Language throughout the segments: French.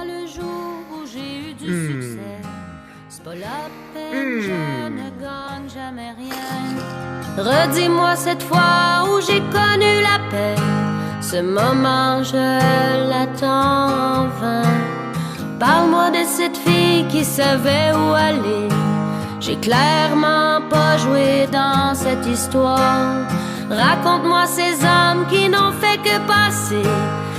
pas le jour où j'ai eu du succès. C'est pas la peine, je ne gagne jamais rien. Redis-moi cette fois où j'ai connu la paix. Ce moment, je l'attends en vain. Parle-moi de cette fille qui savait où aller. J'ai clairement pas joué dans cette histoire. Raconte-moi ces hommes qui n'ont fait que passer.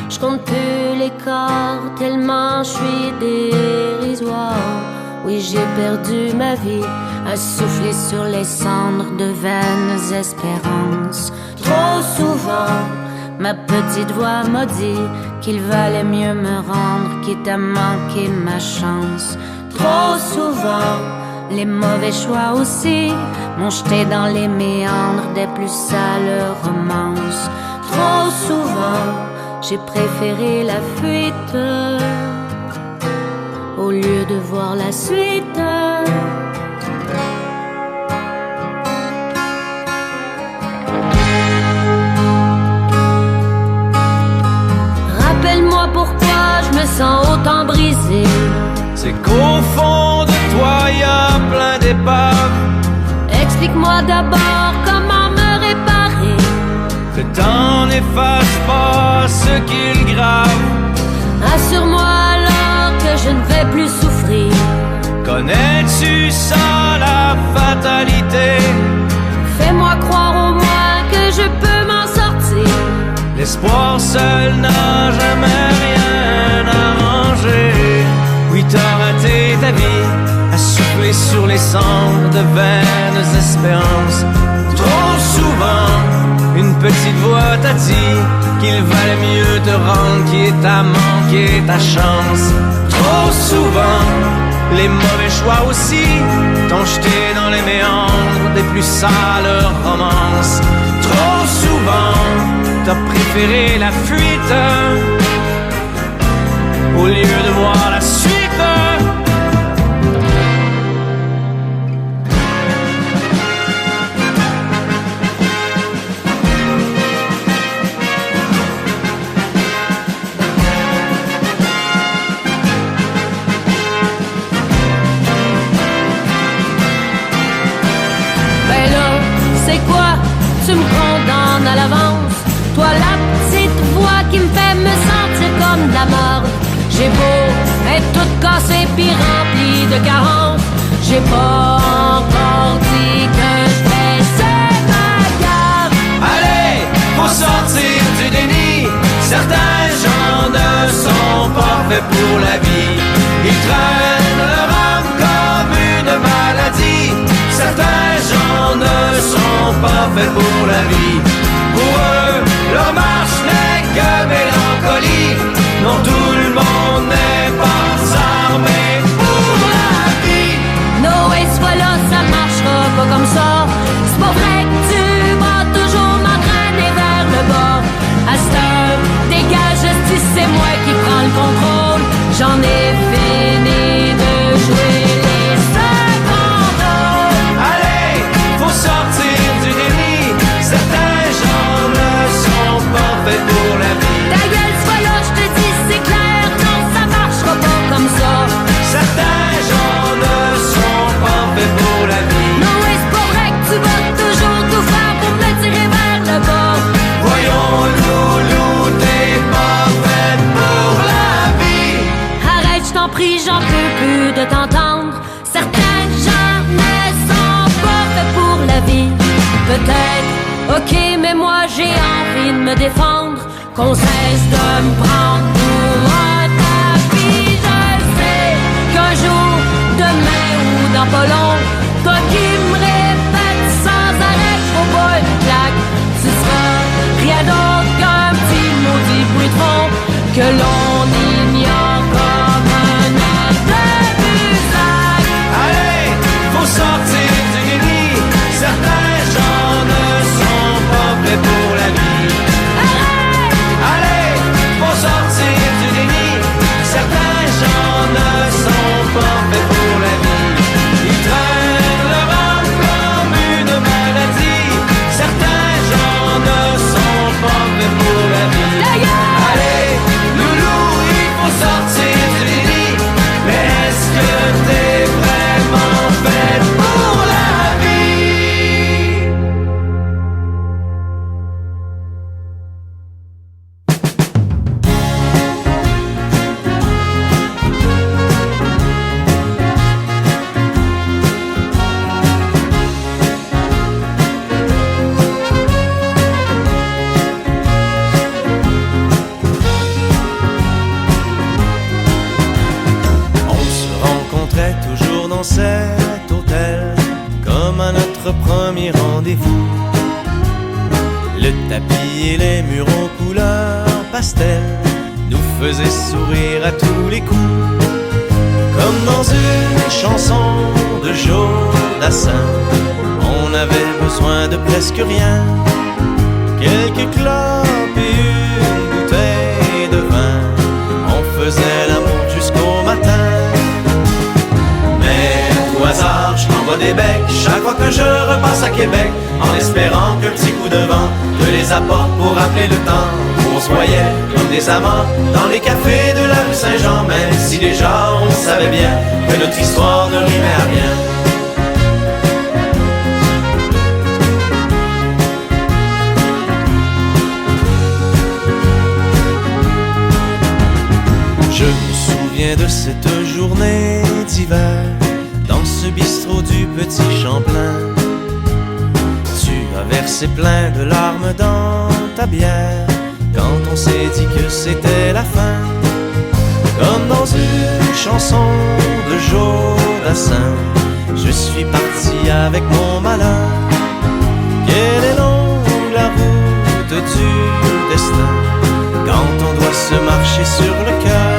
Je compte plus les corps tellement je suis dérisoire. Oui, j'ai perdu ma vie à souffler sur les cendres de vaines espérances. Trop souvent, ma petite voix m'a dit qu'il valait mieux me rendre quitte à manquer ma chance. Trop souvent, les mauvais choix aussi m'ont jeté dans les méandres des plus sales romances. Trop souvent, j'ai préféré la fuite au lieu de voir la suite. Rappelle-moi pourquoi je me sens autant brisé. C'est qu'au fond de toi y a plein d'épaves. Explique-moi d'abord comment me réparer. Le temps n'efface pas ce qu'il grave. Assure-moi alors que je ne vais plus souffrir. Connais-tu ça, la fatalité? Fais-moi croire au moins que je peux m'en sortir. L'espoir seul n'a jamais rien arrangé. Oui, t'as raté ta vie à souffler sur les cendres de vaines espérances. Trop souvent, une petite voix t'a dit qu'il valait mieux te rendre quitte à manquer ta chance. Trop souvent, les mauvais choix aussi t'ont jeté dans les méandres des plus sales romances. Trop souvent, t'as préféré la fuite au lieu de voir la suite. Tu me condamnes à l'avance. Toi la petite voix qui me fait me sentir comme de la mort. J'ai beau être toute cassée pis remplie de carences. J'ai pas encore dit que je baissais ma garde. Allez, faut sortir du déni. Certains gens ne sont pas faits pour la vie. Ils traînent leur âme comme une maladie. Certains gens ne sont pas faits pour la vie. Pour eux, leur marche n'est que mélancolie. Non, tout le monde n'est pas armé pour la vie. Noé, sois là, ça marchera pas comme ça. C'est pas vrai que tu vas toujours m'entraîner vers le bas. À cette heure, dégage, si c'est moi qui prends le contrôle. J'en ai fini de jouer les secondes. Allez, faut sortir du déni. Certains gens ne sont pas faits pour la vie. Ta gueule, sois là, je te dis, c'est clair. Non, ça marchera pas comme ça. Certains gens ne sont pas faits pour la vie. Non, oui, c'est pas vrai que tu vas toujours tout faire pour me tirer vers le bas. Voyons, loulou, t'es pas faite pour la vie. Arrête, je t'en prie, j'en peux plus de t'entendre. Certains gens ne sont pas faits pour la vie. Peut-être, ok, mais moi j'ai envie de me défendre. Qu'on cesse de me prendre pour un tapis. Je sais qu'un jour, demain ou dans pas long, toi qui me répètes sans arrêt, faut pas une claque. Tu seras rien d'autre qu'un petit maudit bruit de fond que l'on ignore comme un air de musique. Allez, faut sortir du déni. Certains gens ne sont pas faits pour la vie. Arrête! Allez, faut sortir du dans cet hôtel comme à notre premier rendez-vous. Le tapis et les murs aux couleurs pastel nous faisaient sourire à tous les coups. Comme dans une chanson de Jodassin, on avait besoin de presque rien, quelques clopes et une bouteille de vin. On faisait l'amour jusqu'au matin. Mais à tout hasard, je t'envoie des becs chaque fois que je repasse à Québec, en espérant qu'un petit coup de vent te les apporte pour rappeler le temps où on se voyait comme des amants dans les cafés de la rue Saint-Jean. Même si déjà on savait bien que notre histoire ne rimait à rien. Je me souviens de cette journée d'hiver dans ce bistrot du Petit Champlain. Tu as versé plein de larmes dans ta bière quand on s'est dit que c'était la fin. Comme dans une chanson de Jodassin, je suis parti avec mon malheur. Quelle est longue la route du destin quand on doit se marcher sur le cœur.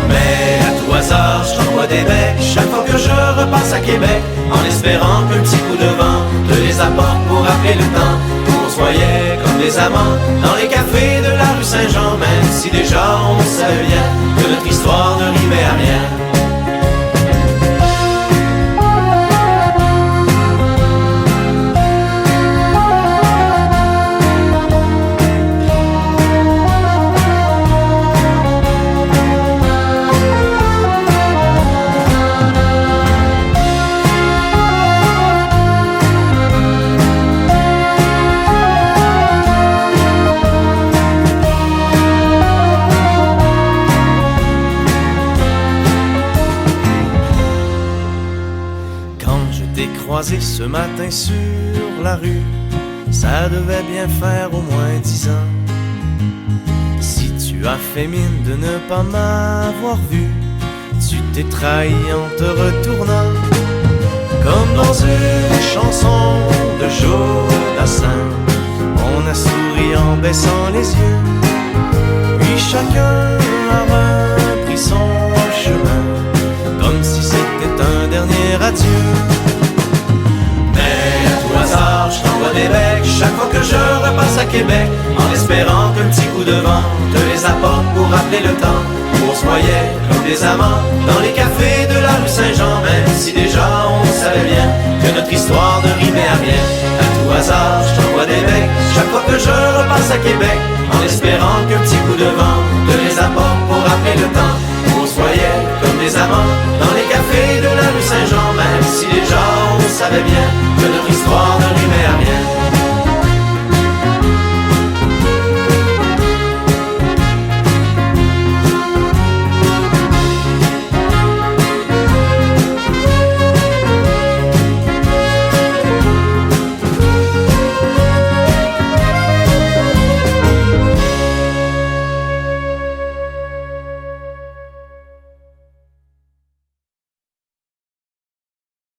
Mais à tout hasard, je t'envoie des becs chaque fois que je repasse à Québec, en espérant qu'un petit coup de vent te les apporte pour rappeler le temps où on se voyait comme des amants dans les cafés de la rue Saint-Jean. Même si déjà on savait bien que notre histoire ne rimait à rien. Croisé ce matin sur la rue, ça devait bien faire au moins 10 ans. Si tu as fait mine de ne pas m'avoir vu, tu t'es trahi en te retournant. Comme dans une chanson de Jodassin, on a souri en baissant les yeux, puis chacun a repris son chemin, comme si c'était un dernier adieu. Je t'envoie des becs chaque fois que je repasse à Québec, en espérant qu'un petit coup de vent te les apporte pour rappeler le temps où on se voyait comme des amants dans les cafés de la rue Saint-Jean. Même si déjà on savait bien que notre histoire ne rimait à rien. À tout hasard, je t'envoie des becs chaque fois que je repasse à Québec, en espérant qu'un petit coup de vent te les apporte